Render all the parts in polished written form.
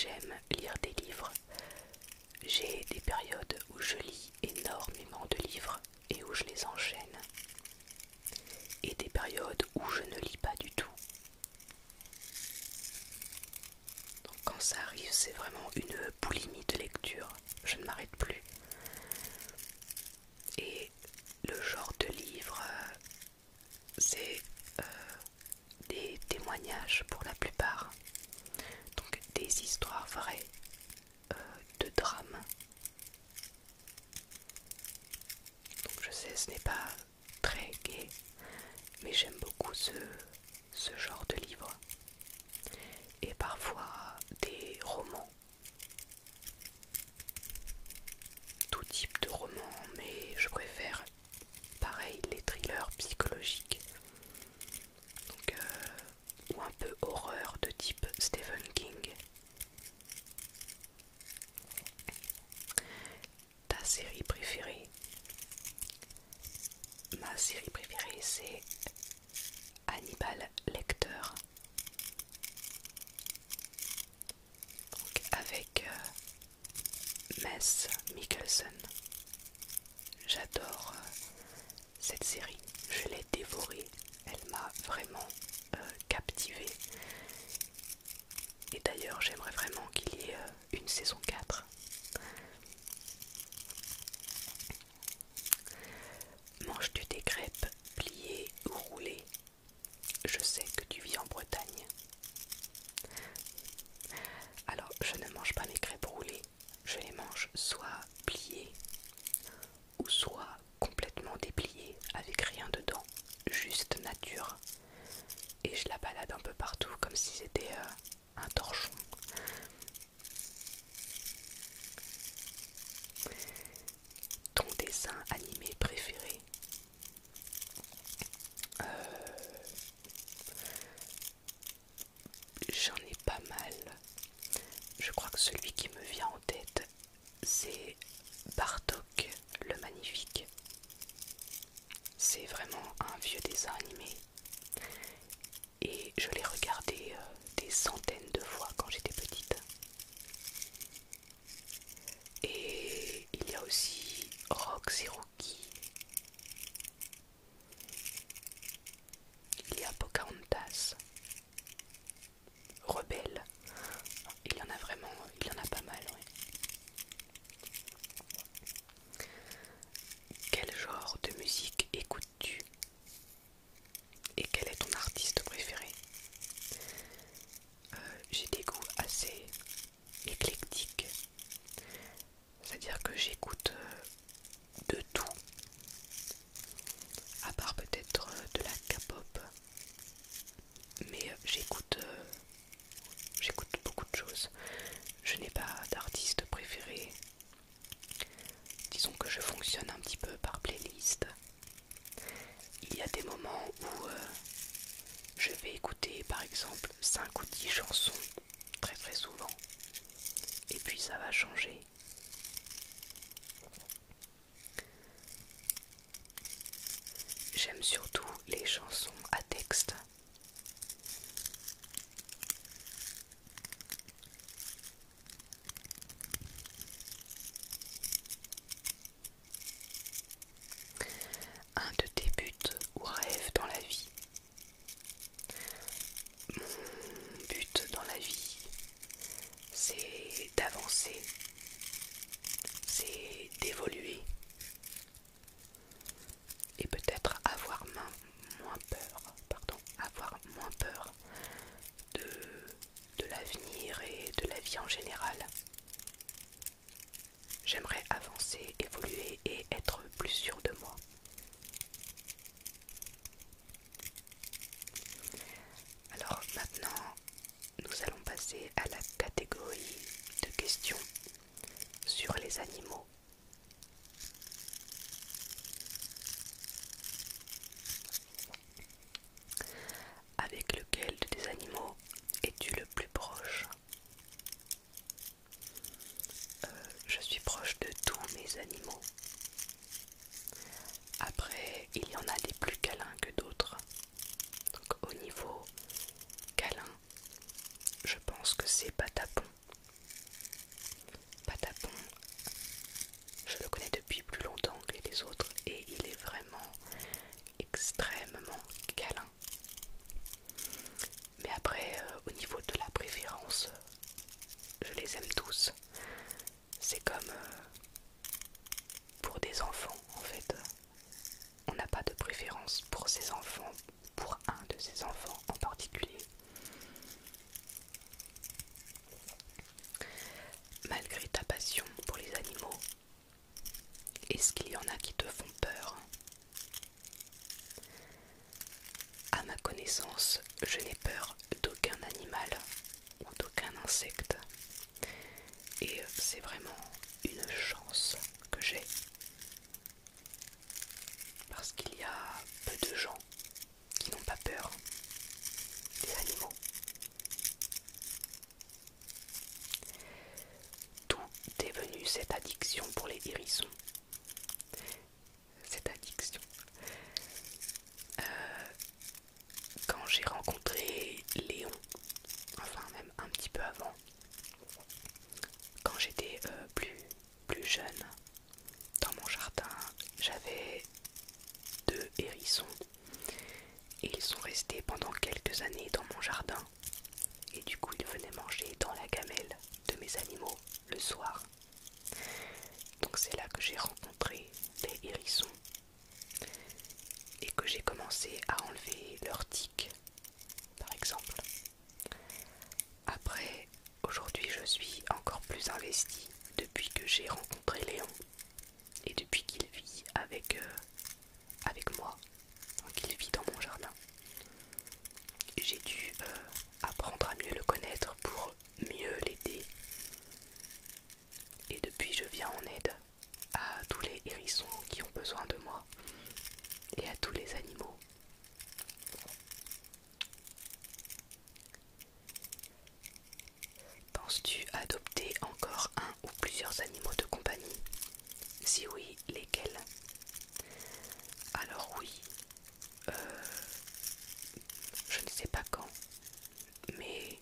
j'aime lire des livres. J'ai des périodes où je lis énormément de livres et où je les enchaîne. Et des périodes où je ne lis pas du tout. Donc quand ça arrive, c'est vraiment une boulimie de lecture. Je ne m'arrête plus. Et le genre de livre, c'est des témoignages pour la plupart. Donc des histoires vraies de drame. Donc je sais, ce n'est pas très gai, mais j'aime beaucoup ce genre de livre. Et parfois des romans. Tout type de romans, mais je préfère pareil les thrillers psychologiques. Donc, ou un peu horreur de type Stephen King. Ta série préférée? Ma série préférée, c'est Hannibal Lecter. Donc avec Mads Mikkelsen. J'adore cette série. Je l'ai dévorée. Elle m'a vraiment captivée. Et d'ailleurs, j'aimerais vraiment qu'il y ait une saison 4. Manges-tu des crêpes pliées ou roulées? Je sais que tu vis en Bretagne. Alors, je ne mange pas mes crêpes roulées. Je les mange soit pliées ou soit complètement dépliées avec rien dedans, juste nature. Et je la balade un peu partout comme si c'était un torchon. Ton dessin animé préféré? J'en ai pas mal. Je crois que celui qui me vient en tête, c'est Bartok le Magnifique. C'est vraiment un vieux dessin animé. Et je l'ai regardé des centaines de fois quand j'étais petite. Et il y a aussi Rox et Rookie. Il y a Pocahontas. Rebelle. Il y en a vraiment, il y en a pas mal, ouais. Quel genre de musique écoutes-tu? Et quel est ton artiste préféré? J'ai des goûts assez éclectiques. C'est-à-dire que j'écoute de tout. À part peut-être de la K-pop. Mais j'écoute beaucoup de choses. Je n'ai pas d'artiste préféré. Disons que je fonctionne un petit peu par playlist. Il y a des moments où je vais écouter par exemple 5 ou 10 chansons très très souvent. Et puis ça va changer. J'aime surtout les chansons à texte. Un de tes buts ou rêves dans la vie? Mon but dans la vie, c'est d'avancer, c'est d'évoluer et peut-être avoir moins peur de l'avenir et de la vie en général. J'aimerais avancer, évoluer et être plus sûr de moi. Alors maintenant, nous allons passer à la catégorie de questions sur les animaux. Avec lequel de tes animaux es-tu le plus proche? Je suis proche de tous mes animaux. Après, il y en a des plus câlins que d'autres. Donc au niveau câlin, je pense que c'est Patapon. je n'ai peur d'aucun animal ou d'aucun insecte. Et c'est vraiment une chance que j'ai. Parce qu'il y a peu de gens qui n'ont pas peur des animaux. D'où est venue cette addiction pour les hérissons. Cette addiction. Quand j'ai rencontré Léon, enfin même un petit peu avant, quand j'étais plus jeune, dans mon jardin, j'avais 2 hérissons et ils sont restés pendant quelques années dans mon jardin et du coup ils venaient manger dans la gamelle de mes animaux le soir. Donc c'est là que j'ai rencontré les hérissons et que j'ai commencé à enlever leurs tiques, par exemple. Après, aujourd'hui je suis encore plus investie depuis que j'ai rencontré Léon et depuis qu'il vit avec moi, donc il vit dans mon jardin. J'ai dû apprendre à mieux le connaître pour mieux l'aider. Et depuis je viens en aide à tous les hérissons qui ont besoin de moi et à tous les animaux. Penses-tu adopter encore un ou plusieurs animaux de compagnie? Si oui, lesquels? Alors oui, je ne sais pas quand, mais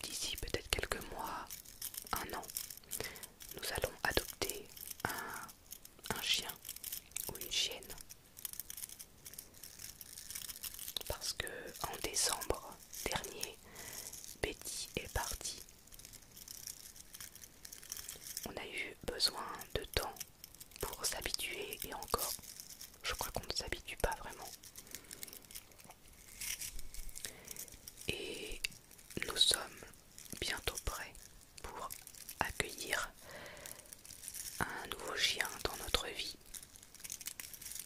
d'ici peut-être quelques mois, un an, nous allons adopter un chien ou une chienne. Parce que en décembre dernier, Betty est partie. On a eu besoin de temps pour s'habituer et encore, je crois qu'on ne s'habitue pas vraiment. Et nous sommes bientôt prêts pour accueillir un nouveau chien dans notre vie.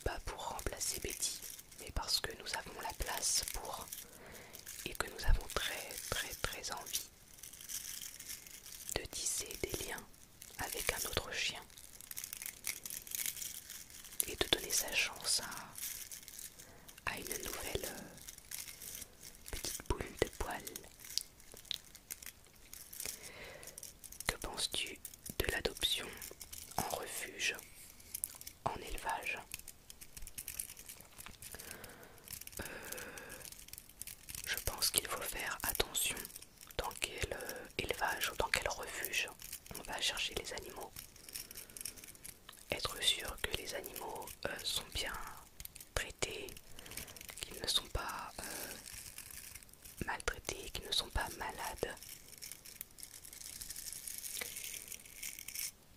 Pas pour remplacer Betty, mais parce que nous avons la place pour et que nous avons très envie de tisser des liens avec un autre chien et de donner sa chance à une nouvelle petite boule de poils. Que penses-tu de l'adoption en refuge, en élevage? Je pense qu'il faut faire attention dans quel élevage ou dans quel refuge on va chercher les animaux. Être sûr que les animaux sont bien traités, qu'ils ne sont pas maltraités, qu'ils ne sont pas malades.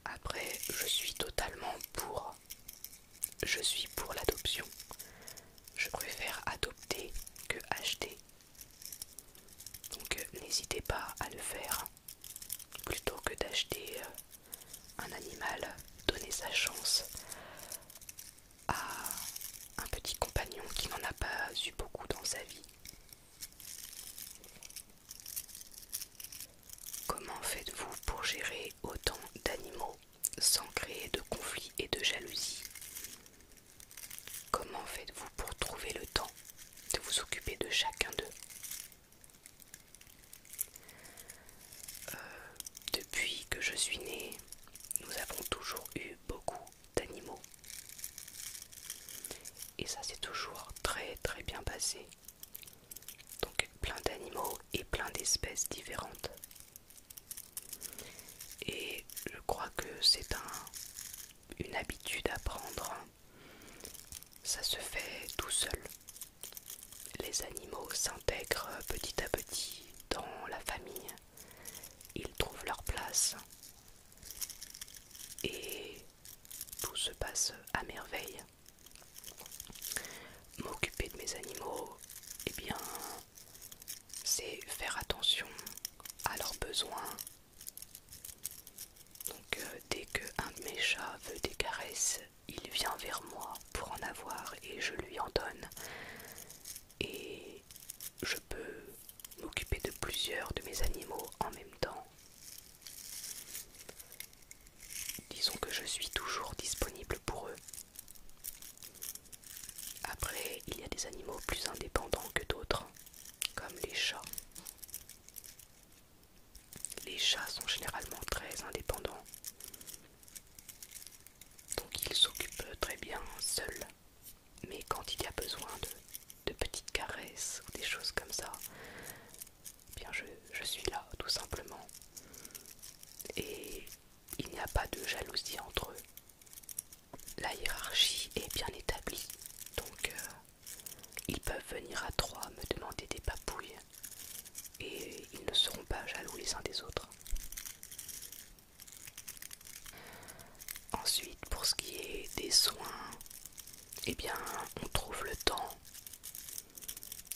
Après, je suis totalement pour. Je suis pour l'adoption. Je préfère adopter que acheter. Donc n'hésitez pas à le faire. Plutôt que d'acheter un animal, donner sa chance à un petit compagnon qui n'en a pas eu beaucoup dans sa vie. Comment faites-vous pour gérer autant d'animaux sans créer de conflits et de jalousie? Comment faites-vous pour trouver le temps de vous occuper de chacun d'eux? Depuis que je suis née, nous avons toujours eu beaucoup d'animaux. Et ça s'est toujours très bien passé. Donc plein d'animaux et plein d'espèces différentes. Et je crois que c'est une habitude à prendre. Ça se fait tout seul. Les animaux s'intègrent petit à petit dans la famille. Ils trouvent leur place. Et tout se passe à merveille. M'occuper de mes animaux, eh bien, c'est faire attention à leurs besoins. Donc dès qu'un de mes chats veut des caresses, il vient vers moi pour en avoir et je lui en donne. Et je peux m'occuper de plusieurs de mes animaux en même temps. Disons que je suis toujours disponible pour eux. Après, il y a des animaux plus indépendants que d'autres, comme les chats. Les chats sont généralement très indépendants, donc ils s'occupent très bien seuls. Mais quand il y a besoin de petites caresses ou des choses comme ça, eh bien je suis là tout simplement. Et il n'y a pas de jalousie entre eux. La hiérarchie est bien établie, donc ils peuvent venir à trois me demander des papouilles et ils ne seront pas jaloux les uns des autres. Ensuite, pour ce qui est des soins, eh bien on trouve le temps.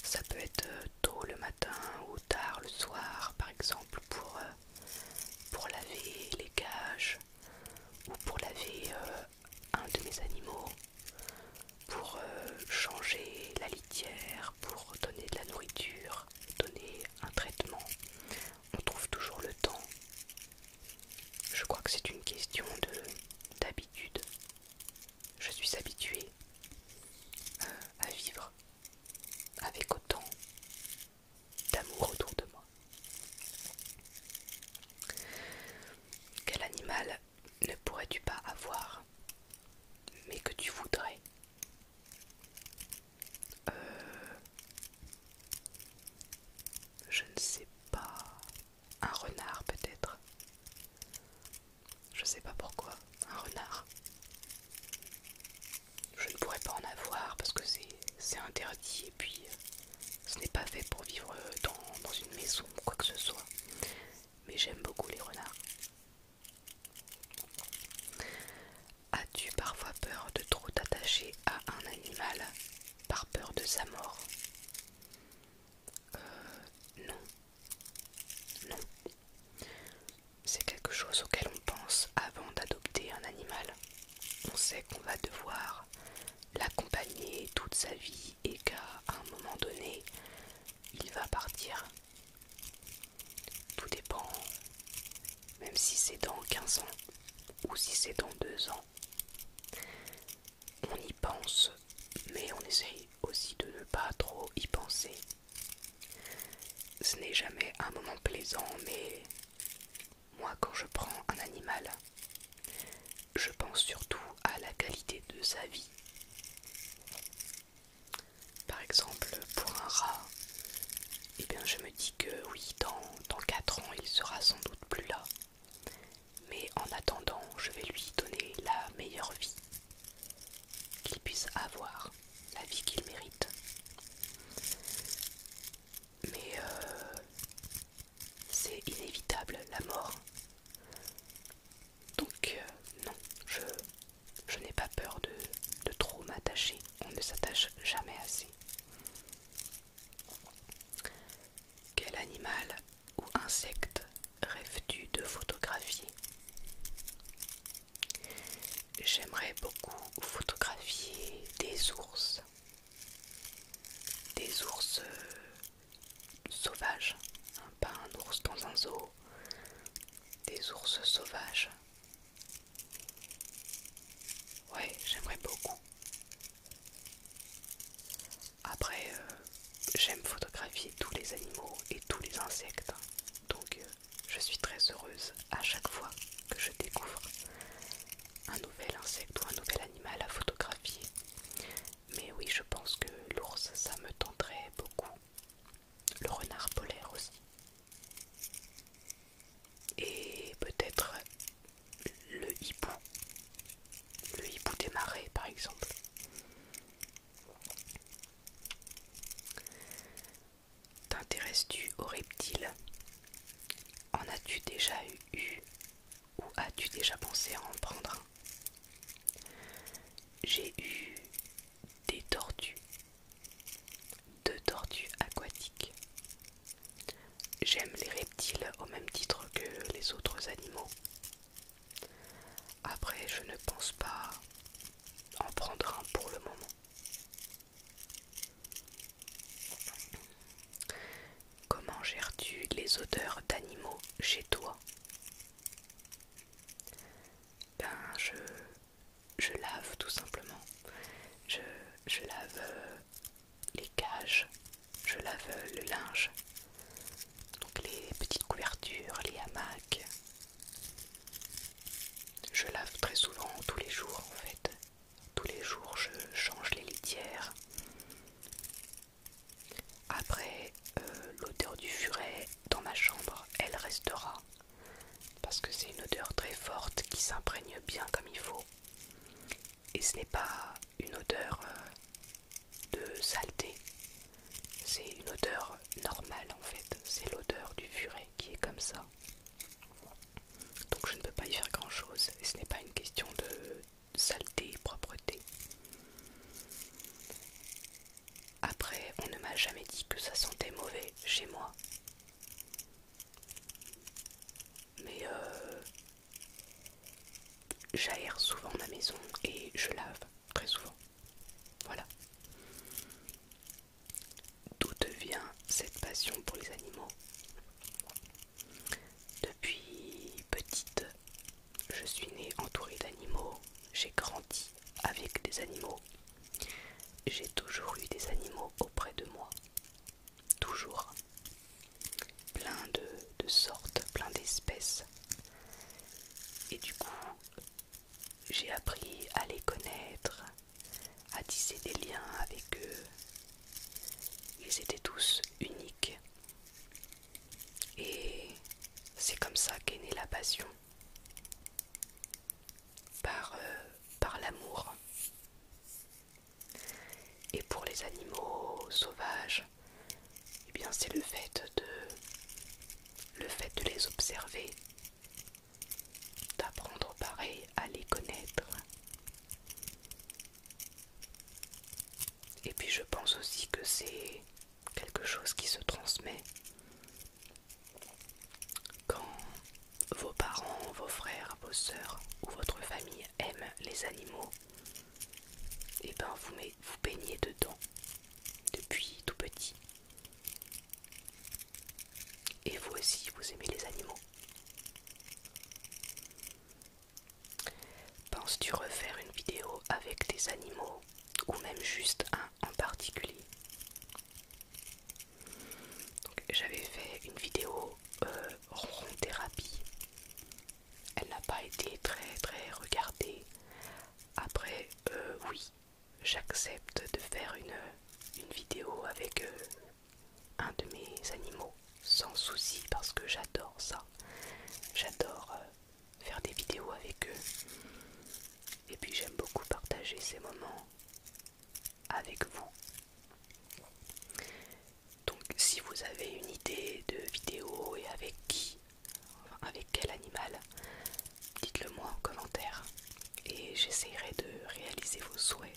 Ça peut être tôt le matin ou tard le soir, par exemple, pour laver les cages ou pour laver un de mes animaux, pour changer la litière, pour donner de la nourriture, donner un traitement. On trouve toujours le temps. Je crois que c'est une question d'habitude. Je suis habituée à vivre avec autant d'amour autour de moi. Quel animal ne pourrais-tu pas avoir, mais que tu voudrais? Je ne sais pas. Un renard peut-être. Je sais pas pourquoi. Un renard. Je ne pourrais pas en avoir parce que c'est interdit et puis ce n'est pas fait pour vivre dans une maison ou quoi que ce soit. Mais j'aime beaucoup les renards. As-tu parfois peur de trop t'attacher à un animal par peur de sa mort? Non, non. C'est quelque chose auquel on pense avant d'adopter un animal. On sait qu'on va devoir l'accompagner toute sa vie et qu'à un moment donné, il va partir. Tout dépend, même si c'est dans 15 ans ou si c'est dans 2 ans. On y pense, mais on essaye aussi de ne pas trop y penser. Ce n'est jamais un moment plaisant, mais moi quand je prends un animal, je pense surtout à la qualité de sa vie. Par exemple, pour un rat, eh bien je me dis que oui, dans 4 ans, il sera sans doute plus là. Mais en attendant, je vais lui donner la meilleure vie qu'il puisse avoir, la vie qu'il mérite. Mais c'est inévitable, la mort. Donc non, je n'ai pas peur de trop m'attacher. On ne s'attache jamais assez. Quel animal ou insecte rêves-tu de photographier? J'aimerais beaucoup photographier des ours. Des ours sauvages. Pas un ours dans un zoo. Des ours sauvages. Ouais, j'aimerais beaucoup. Après, j'aime photographier tous les animaux et tous les insectes. Donc, je suis très heureuse à chaque fois que je découvre un nouvel insecte ou un nouvel animal à photographier. Mais oui, je pense que l'ours, ça me tenterait beaucoup. Le renard polaire aussi. Et peut-être le hibou. Le hibou des marais, par exemple. T'intéresses-tu aux reptiles? En as-tu déjà eu ou as-tu déjà pensé à en prendre un? J'ai eu des tortues, 2 tortues aquatiques. J'aime les reptiles au même titre que les autres animaux. Après, je ne pense pas en prendre un pour le moment. des odeurs d'animaux chez toi? Ben, je lave tout simplement. Je, je lave les cages, je lave le linge, donc les petites couvertures, les hamacs. Je lave très souvent, tous les jours en fait. Tous les jours, je change les litières. Après, l'odeur du furet dans ma chambre, elle restera. Parce que c'est une odeur très forte qui s'imprègne bien comme il faut. Et ce n'est pas une odeur de saleté. C'est une odeur normale en fait. C'est l'odeur du furet qui est comme ça. Donc je ne peux pas y faire grand chose. Et ce n'est pas une question de saleté et propreté. Après, on ne m'a jamais dit que ça sentait mauvais chez moi. Mais j'aère souvent ma maison et je lave très souvent. Voilà. D'où vient cette passion pour les animaux? Depuis petite, je suis née entourée d'animaux. J'ai grandi avec des animaux. J'ai toujours eu des animaux auprès de moi. Toujours. Plein de sortes, plein d'espèces. Et du coup, j'ai appris à les connaître, à tisser des liens avec eux. Ils étaient tous uniques. Et c'est comme ça qu'est née la passion. Par l'amour. Et pour les animaux sauvages, eh bien c'est le fait de les observer, d'apprendre pareil à les connaître. Et puis je pense aussi que c'est quelque chose qui se transmet. Quand vos parents, vos frères, vos sœurs ou votre famille aiment les animaux, et ben vous baignez dedans depuis tout petit. Et vous aussi, vous aimez les animaux. Penses-tu refaire une vidéo avec des animaux ou même juste un en particulier? Donc, j'avais fait une vidéo ronron thérapie. Elle n'a pas été très regardée. Après, oui, j'accepte de faire une vidéo avec un de mes animaux sans souci parce que j'adore ça. J'adore faire des vidéos avec eux. Et puis j'aime beaucoup partager ces moments avec vous. Donc si vous avez une idée de vidéo et avec qui, enfin, avec quel animal, dites-le moi en commentaire et j'essaierai de réaliser vos souhaits